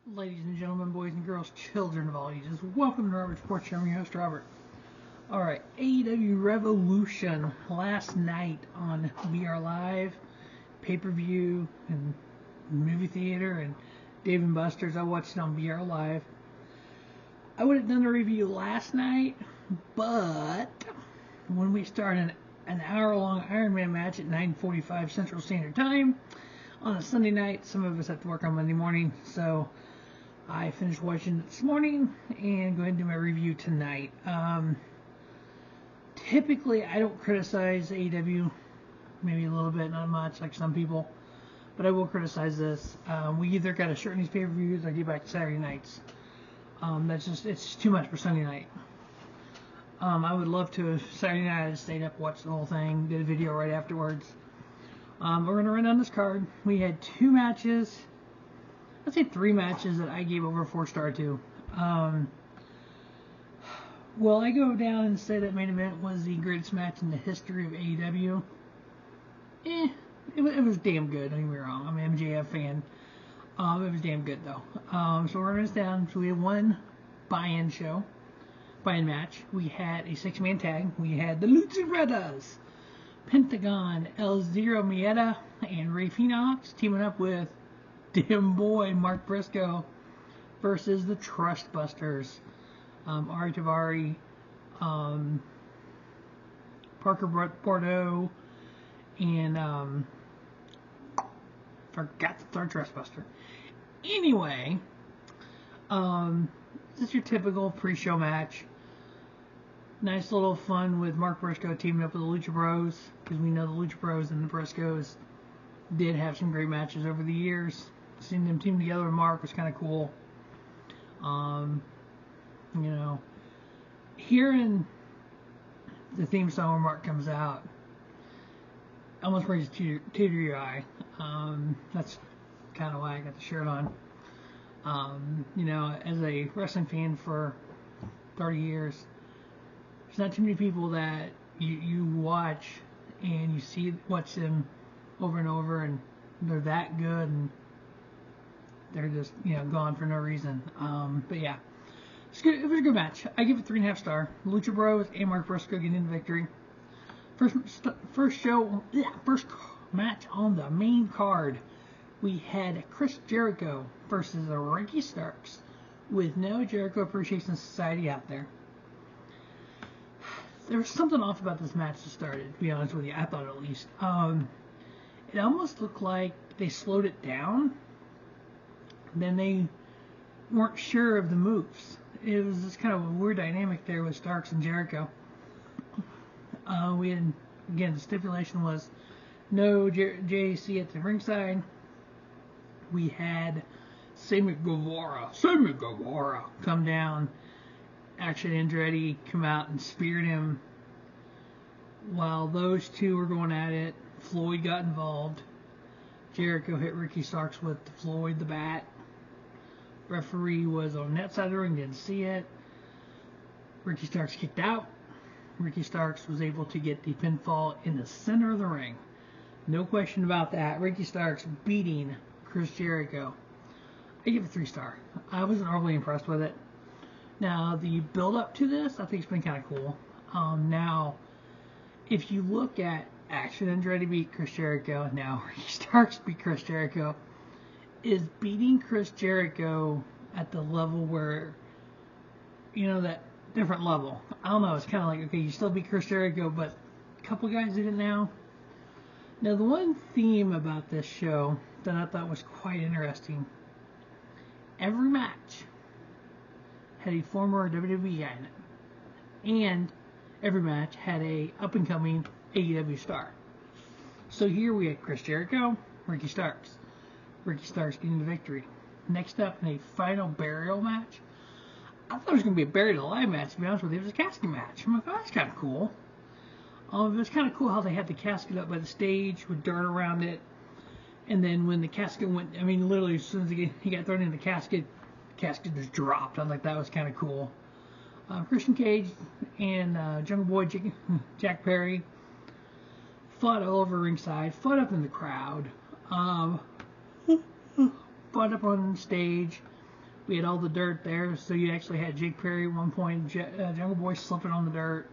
Ladies and gentlemen, boys and girls, children of all ages, welcome to Robert's Sports Show. I'm your host, Robert. Alright, AEW Revolution last night on BR Live, pay-per-view, and movie theater, and Dave & Buster's. I watched it on BR Live. I would have done a review last night, but when we started an hour-long Iron Man match at 9:45 Central Standard Time on a Sunday night, some of us have to work on Monday morning, so I finished watching it this morning and go ahead and do my review tonight. Typically, I don't criticize AEW, maybe a little bit, not much, like some people, but I will criticize this. We either got to shorten these pay-per-views or get back to Saturday nights. It's just too much for Sunday night. I would love to, Saturday night I just stayed up, watched the whole thing, did a video right afterwards. We're going to run down this card. We had two matches. I'd say three matches that I gave over a 4-star to. Well, I go down and say that main event was the greatest match in the history of AEW. It was damn good, don't get me wrong. I'm an MJF fan. It was damn good, though. So we're running this down. So we had one buy-in match. We had a 6-man tag. We had the Lucha Brothers, Pentagon, El Zero Miedo, and Rey Fenix teaming up with Dim Boy Mark Briscoe versus the Trust Busters. Daivari, Parker Bordeaux, and forgot the third Trust Buster. Anyway, this is your typical pre-show match. Nice little fun with Mark Briscoe teaming up with the Lucha Bros, because we know the Lucha Bros and the Briscoes did have some great matches over the years. Seeing them team together with Mark was kind of cool. Hearing the theme song when Mark comes out almost brings a tear to your eye. That's kind of why I got the shirt on. As a wrestling fan for 30 years, there's not too many people that you watch and you watch them over and over, and they're that good, and they're just, gone for no reason. But yeah, it's good. It was a good match. I give it 3.5 stars. Lucha Bros and Mark Briscoe getting the victory. First match on the main card. We had Chris Jericho versus the Ricky Starks with no Jericho Appreciation Society out there. There was something off about this match that started, to be honest with you. I thought, at least. It almost looked like they slowed it down. Then they weren't sure of the moves. It was just kind of a weird dynamic there with Starks and Jericho. We had, again, the stipulation was no JAC at the ringside. We had Sammy Guevara come down. Action Andretti come out and speared him. While those two were going at it, Floyd got involved. Jericho hit Ricky Starks with the bat. Referee was on that side of the ring, didn't see it. Ricky Starks kicked out. Ricky Starks was able to get the pinfall in the center of the ring. No question about that. Ricky Starks beating Chris Jericho. I give it 3 stars. I wasn't overly impressed with it. Now, the build-up to this, I think it's been kind of cool. Now, if you look at Action Andretti beat Chris Jericho, now Ricky Starks beat Chris Jericho, is beating Chris Jericho at the level where, that different level. I don't know, it's kind of like, okay, you still beat Chris Jericho, but a couple guys did it now. Now, the one theme about this show that I thought was quite interesting, every match had a former WWE guy in it, and every match had a up-and-coming AEW star. So here we had Chris Jericho, Ricky Starks. Ricky Starks getting the victory. Next up, in a final burial match, I thought it was going to be a buried alive match, to be honest with you. It was a casket match. I'm like, oh, that's kind of cool. It was kind of cool how they had the casket up by the stage with dirt around it. And then when the casket went, literally as soon as he got thrown in the casket just dropped. I was like, that was kind of cool. Christian Cage and Jungle Boy Jack Perry fought all over ringside, fought up in the crowd. Fought up on stage. We had all the dirt there, so you actually had Jake Perry at one point, Jungle Boy slipping on the dirt.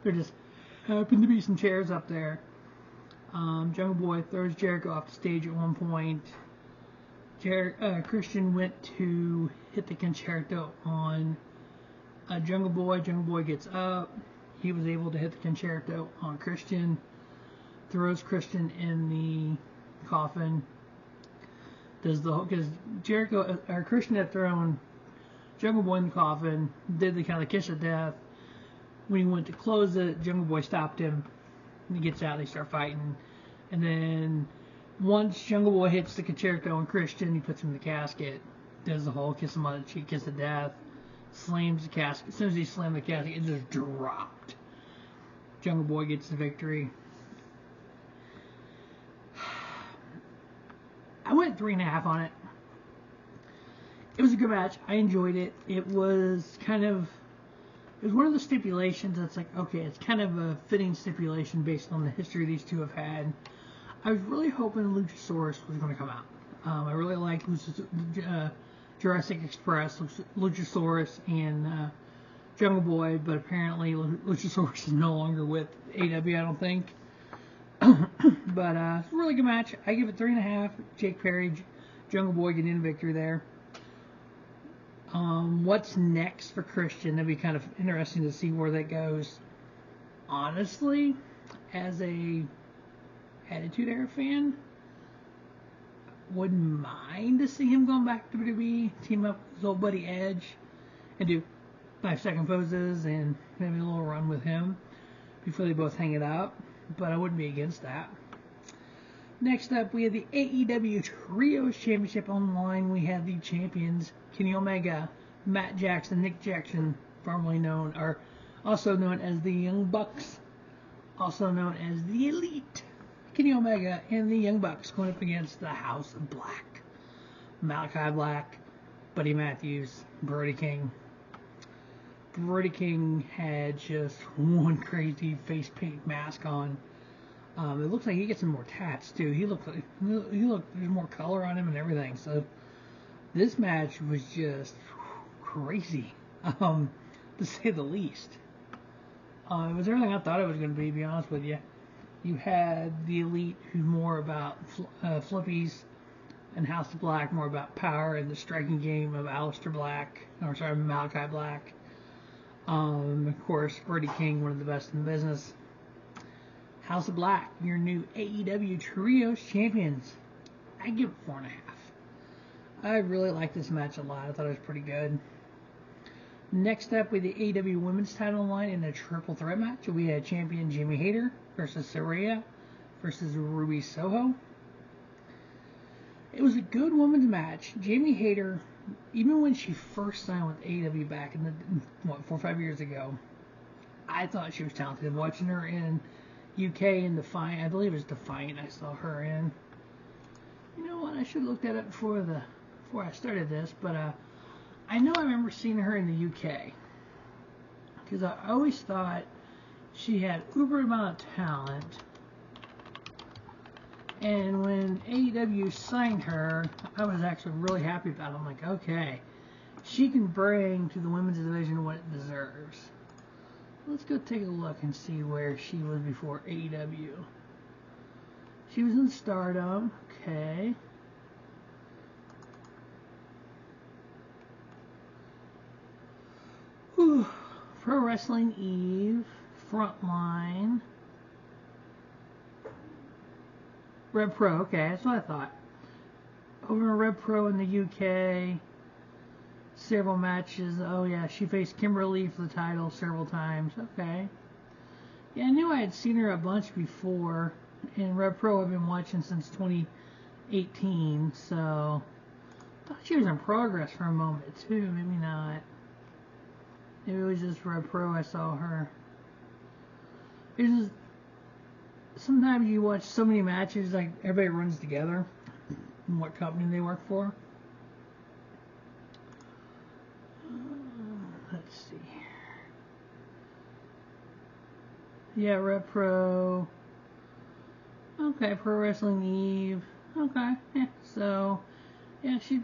There just happened to be some chairs up there. Jungle Boy throws Jericho off the stage at one point. Christian went to hit the concerto on Jungle Boy. Jungle Boy gets up. He was able to hit the concerto on Christian. Throws Christian in the coffin. Because Jericho or Christian had thrown Jungle Boy in the coffin. Did the kind of kiss of death. When he went to close it, Jungle Boy stopped him. He gets out. They start fighting. And then once Jungle Boy hits the concerto on Christian, he puts him in the casket. Does the whole kiss him on the cheek, kiss of death. Slams the casket. As soon as he slammed the casket, it just dropped. Jungle Boy gets the victory. I went 3.5 on it. It was a good match. I enjoyed it. It was one of the stipulations that's like, okay, it's kind of a fitting stipulation based on the history these two have had. I was really hoping Luchasaurus was going to come out. I really like Jurassic Express, Luchasaurus, and Jungle Boy, but apparently Luchasaurus is no longer with AEW, I don't think. But it's a really good match. I give it 3.5. Jake Perry, Jungle Boy getting a victory there. What's next for Christian? That'd be kind of interesting to see where that goes. Honestly, as a Attitude Era fan, wouldn't mind to see him going back to WWE, team up with his old buddy Edge, and do 5-second poses and maybe a little run with him before they both hang it up. But I wouldn't be against that. Next up, we have the AEW Trios Championship on the line. We have the champions, Kenny Omega, Matt Jackson, Nick Jackson, also known as the Young Bucks, also known as the Elite. Kenny Omega and the Young Bucks going up against the House of Black. Malakai Black, Buddy Matthews, Brody King. Brody King had just one crazy face paint mask on. It looks like he gets some more tats too. There's more color on him and everything. So this match was just crazy, to say the least. It was everything I thought it was going to be honest with you. You had the Elite, who's more about flippies, and House of Black, more about power and the striking game of Malakai Black. Of course, Brody King, one of the best in the business. House of Black, your new AEW Trios Champions. I give it 4.5. I really like this match a lot. I thought it was pretty good. Next up, with the AEW Women's Title line in a triple threat match, we had champion Jamie Hayter versus Saraya versus Ruby Soho. It was a good women's match. Jamie Hayter, even when she first signed with AEW back in 4 or 5 years ago, I thought she was talented. Watching her in UK in Defiant, I believe it was Defiant, I saw her in. You know what? I should have looked at it before I started this, but I know I remember seeing her in the UK because I always thought she had uber amount of talent. And when AEW signed her, I was actually really happy about it. I'm like, okay, she can bring to the women's division what it deserves. Let's go take a look and see where she was before AEW. She was in Stardom, okay. Whew. Pro Wrestling Eve, Frontline. Red Pro, okay, that's what I thought. Over in Red Pro in the UK, several matches. Oh yeah, she faced Kimberly for the title several times. Okay. Yeah, I knew I had seen her a bunch before. In Red Pro, I've been watching since 2018, so I thought she was in Progress for a moment too. Maybe not. Maybe it was just Red Pro I saw her. It's just, sometimes you watch so many matches, like everybody runs together and what company they work for. Let's see. Yeah, Red Pro. Okay, Pro Wrestling Eve. Okay, yeah. So, Yeah, she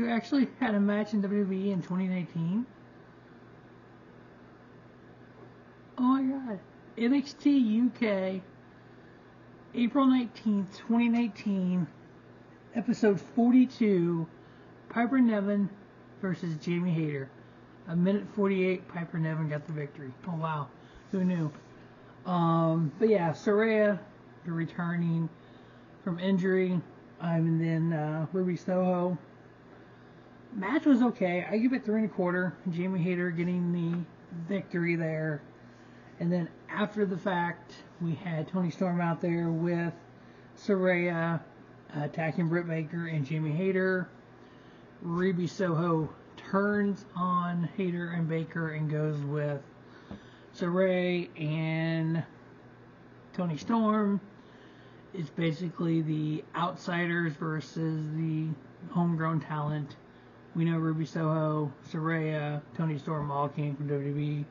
actually had a match in WWE in 2019. Oh my god. NXT UK, April 19th, 2019, episode 42, Piper Niven versus Jamie Hayter. A minute 48, Piper Niven got the victory. Oh wow, who knew? But yeah, Saraya returning from injury, and then Ruby Soho. Match was okay. I give it 3 1/4. Jamie Hayter getting the victory there. And then after the fact, we had Toni Storm out there with Saraya attacking Britt Baker and Jamie Hayter. Ruby Soho turns on Hayter and Baker and goes with Saraya and Toni Storm. It's basically the outsiders versus the homegrown talent. We know Ruby Soho, Saraya, Toni Storm all came from WWE.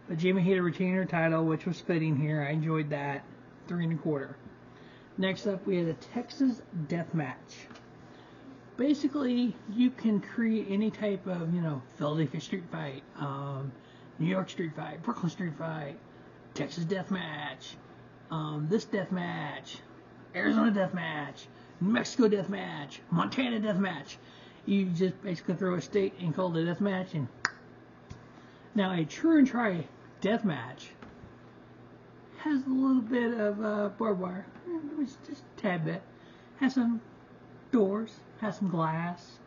But Jamie Hayter retained her title, which was fitting here. I enjoyed that. 3 1/4. Next up, we had a Texas Death Match. Basically, you can create any type of, Philadelphia Street Fight, New York Street Fight, Brooklyn Street Fight, Texas Death Match, this Death Match, Arizona Death Match, New Mexico Death Match, Montana Death Match. You just basically throw a state and call it a death match. And now a true and try death match has a little bit of barbed wire. It's just a tad bit. Has some doors, has some glass,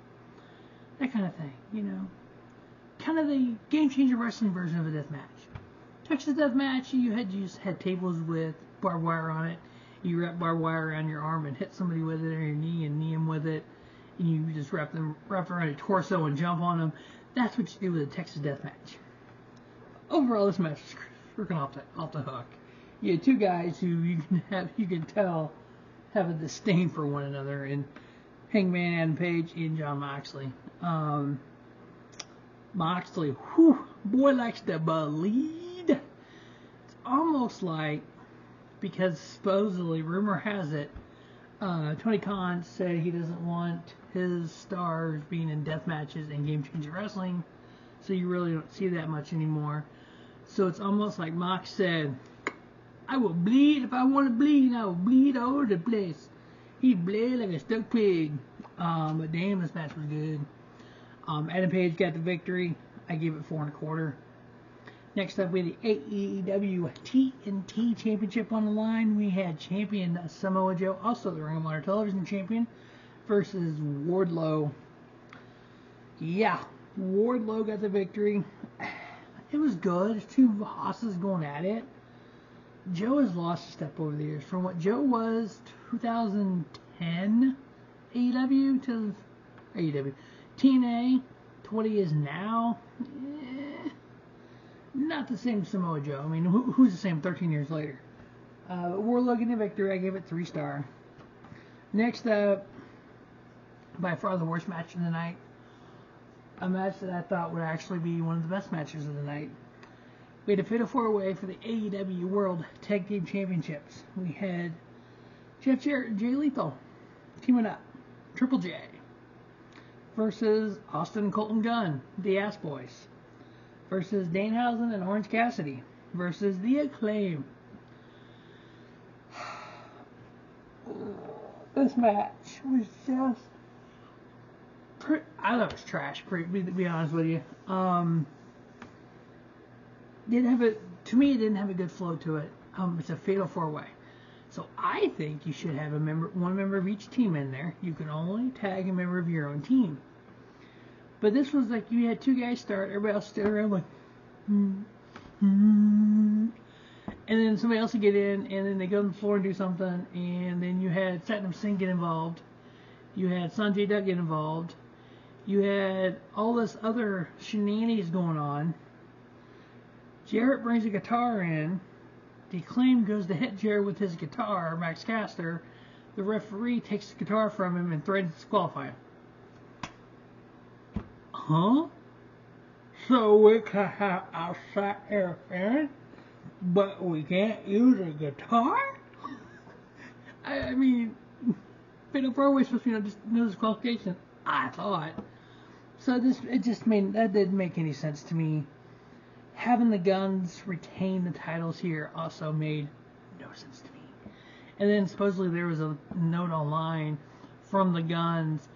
that kind of thing, Kind of the Game Changer Wrestling version of a death match. Texas Death Match, you just had tables with barbed wire on it. You wrap barbed wire around your arm and hit somebody with it, or your knee and knee them with it. And you just wrap around your torso and jump on them. That's what you do with a Texas Death Match. Overall, this match is freaking off the hook. You had two guys who you can tell have a disdain for one another, and Hangman Adam Page and John Moxley. Moxley, boy likes to bleed. It's almost like, because supposedly, rumor has it, Tony Khan said he doesn't want his stars being in death matches and Game Changer Wrestling, so you really don't see that much anymore. So it's almost like Mox said, I will bleed if I want to bleed, and I will bleed all over the place. He bled like a stuck pig. But damn, this match was good. Adam Page got the victory. I gave it 4 1/4. Next up, we had the AEW TNT Championship on the line. We had champion Samoa Joe, also the Ring of Honor Television Champion, versus Wardlow. Yeah, Wardlow got the victory. It was good. It's two bosses going at it. Joe has lost a step over the years. From what Joe was 2010 AEW to AEW TNA to what he is now, not the same Samoa Joe. I mean, who's the same 13 years later? Wardlow getting the victory. I gave it 3 star. Next up, by far the worst match of the night. A match that I thought would actually be one of the best matches of the night. We had a Fatal 4-Way for the AEW World Tag Team Championships. We had Jeff Jarrett and Jay Lethal teaming up. Triple J versus Austin and Colten Gunn, the Ass Boys, versus Danhausen and Orange Cassidy, versus The Acclaim. This match was just... I thought it was trash, to be honest with you. To me, it didn't have a good flow to it. It's a Fatal 4-Way. So I think you should have one member of each team in there. You can only tag a member of your own team. But this was like you had 2 guys start, everybody else stood around like, and then somebody else would get in, and then they go on the floor and do something, and then you had Satnam Singh get involved. You had Sanjay Dutt get involved. You had all this other shenanigans going on. Jarrett brings a guitar in. The Acclaim goes to hit Jarrett with his guitar, Max Caster. The referee takes the guitar from him and threatens to disqualify him. Huh? So we can have outside interference, but we can't use a guitar? I mean, Fatal 4-way is supposed to be just no disqualification. I thought. So that didn't make any sense to me. Having the Guns retain the titles here also made no sense to me. And then supposedly there was a note online from the Guns.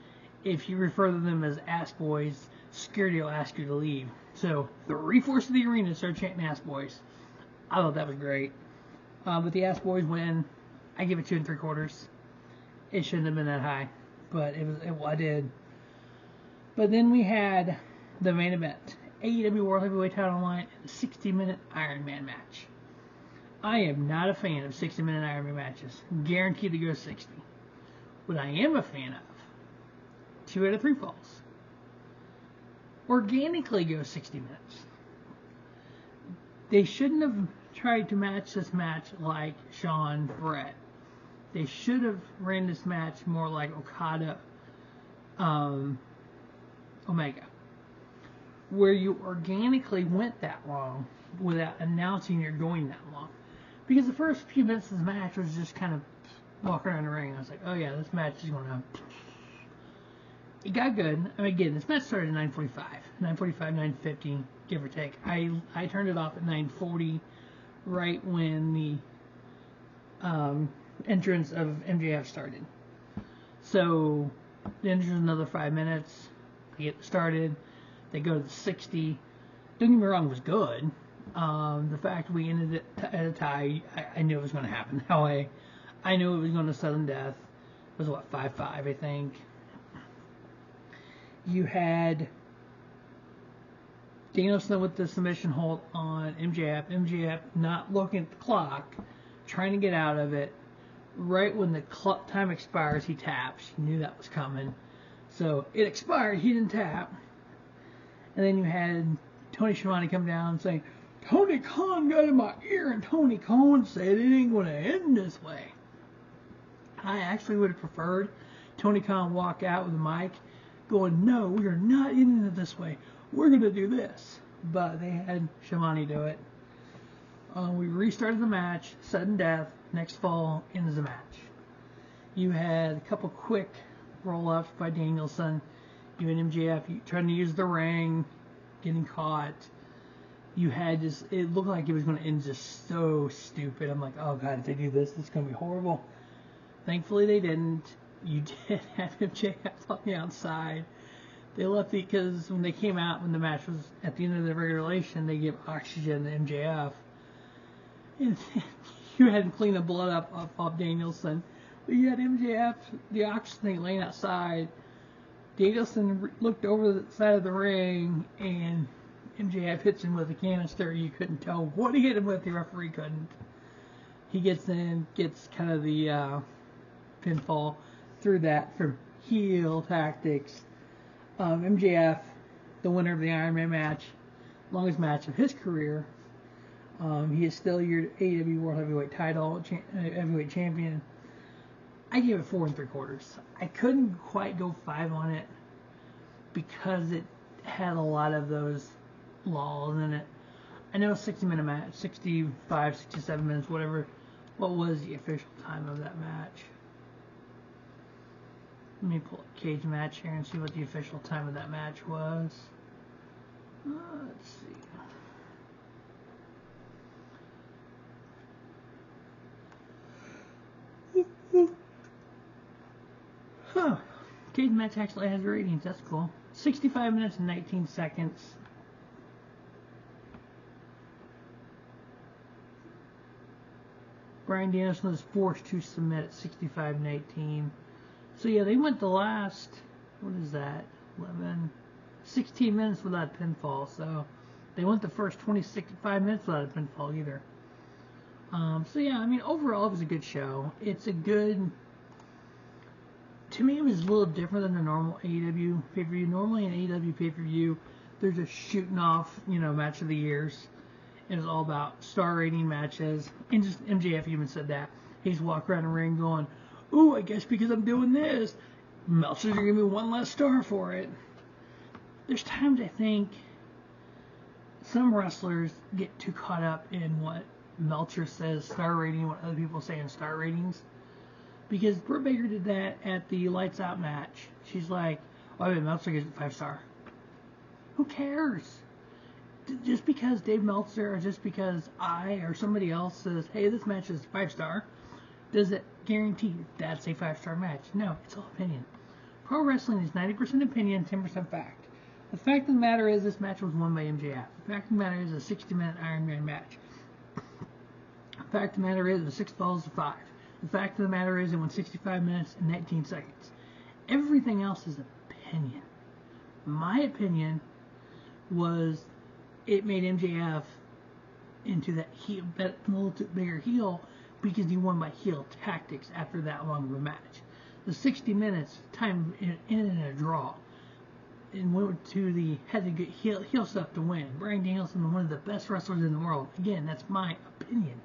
If you refer to them as ass boys, security will ask you to leave. So the reforce of the arena started chanting ass boys. I thought that was great. But the ass boys win. I give it 2 3/4. It shouldn't have been that high, but I did. But then we had the main event. AEW World Heavyweight Title on line and a 60-minute Iron Man match. I am not a fan of 60-minute Iron Man matches. Guaranteed to go 60. What I am a fan of, 2 out of 3 falls. Organically go 60 minutes. They shouldn't have tried to match this match like Shawn Brett. They should have ran this match more like Okada Omega, where you organically went that long without announcing you're going that long. Because the first few minutes of the match was just kind of walking around the ring. I was like, oh yeah, this match is going to... It got good. I mean, again, this match started at 9:45. 9:45, 9:50, give or take. I turned it off at 9:40, right when the entrance of MJF started. So, the entrance is another 5 minutes. They get started. They go to the 60. Don't get me wrong, it was good. The fact we ended it at a tie, I knew it was going to happen that way. I knew it was going to sudden death. It was, 5-5, I think. You had Danielson with the submission hold on MJF. MJF not looking at the clock, trying to get out of it. Right when the time expires, he taps. He knew that was coming. So it expired. He didn't tap. And then you had Tony Schiavone come down saying, Tony Khan got in my ear, and Tony Khan said it ain't going to end this way. I actually would have preferred Tony Khan walk out with a mic going, no, we are not ending it this way. We're going to do this. But they had Schiavone do it. We restarted the match, sudden death, next fall ends the match. You had a couple quick roll-ups by Danielson. You had MJF trying to use the ring, getting caught. You had just, it looked like it was going to end just so stupid. I'm like, oh god, if they do this, it's going to be horrible. Thankfully they didn't. You did have MJF on the outside. They left it because when they came out, when the match was at the end of the regulation, they gave oxygen to MJF. And you had him clean the blood up off Danielson. But you had MJF, the oxygen thing laying outside. Danielson looked over the side of the ring, and MJF hits him with a canister. You couldn't tell what he hit him with. The referee couldn't. He gets in, gets kind of the pinfall through that from heel tactics. MJF, the winner of the Iron Man match, longest match of his career. He is still your AEW World Heavyweight Title Heavyweight Champion. I gave it 4 3/4. I couldn't quite go 5 on it because it had a lot of those lulls in it. I know a 60-minute match, 65, 67 minutes, whatever. What was the official time of that match? Let me pull up Cage Match here and see what the official time of that match was. Let's see. Huh. Cage Match actually has ratings. That's cool. 65 minutes and 19 seconds. Bryan Danielson was forced to submit at 65-19. So yeah, they went the last, what is that, 16 minutes without a pinfall. So they went the first 25 minutes without a pinfall either. So yeah, I mean, overall it was a good show. It's a good, to me it was a little different than the normal AEW pay-per-view. Normally in AEW pay-per-view, they're just shooting off, match of the years. It was all about star rating matches. And just MJF even said that. He's walking around the ring going, ooh, I guess because I'm doing this, Meltzer's going to give me 1 less star for it. There's times I think some wrestlers get too caught up in what Meltzer says star rating, what other people say in star ratings. Because Britt Baker did that at the Lights Out match. She's like, oh, yeah, Meltzer gives it 5-star. Who cares? Just because Dave Meltzer or just because I or somebody else says, hey, this match is 5-star, does it guarantee that's a 5-star match? No, it's all opinion. Pro wrestling is 90% opinion, 10% fact. The fact of the matter is this match was won by MJF. The fact of the matter is a 60-minute Iron Man match. The fact of the matter is the 6 falls to 5. The fact of the matter is it went 65 minutes and 19 seconds. Everything else is opinion. My opinion was it made MJF into that heel, that little bigger heel, because he won by heel tactics after that long of a match. The 60 minutes time in a draw, and went to the had to get heel stuff to win. Bryan Danielson, one of the best wrestlers in the world. Again, that's my opinion.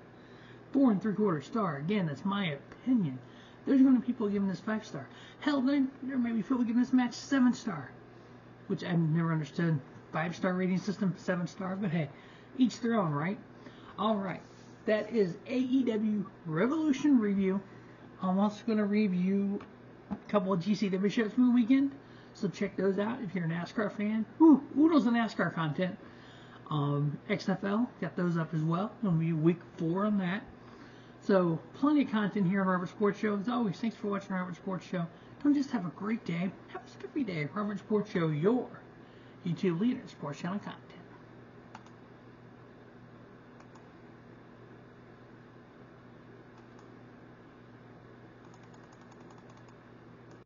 4 3/4 star. Again, that's my opinion. There's going to be people giving this 5-star. Hell, there may be people giving this match 7-star, which I've never understood. 5-star rating system, 7-star, but hey, each their own, right? All right, that is AEW Revolution review. I'm also going to review a couple of GCW shows from the weekend, so check those out if you're a NASCAR fan. Oodles of NASCAR content. XFL, got those up as well. It'll be week 4 on that. So, plenty of content here on Robert Sports Show. As always, thanks for watching Robert Sports Show. Don't just have a great day, have a spiffy day. Robert Sports Show, your YouTube leader, sports channel content.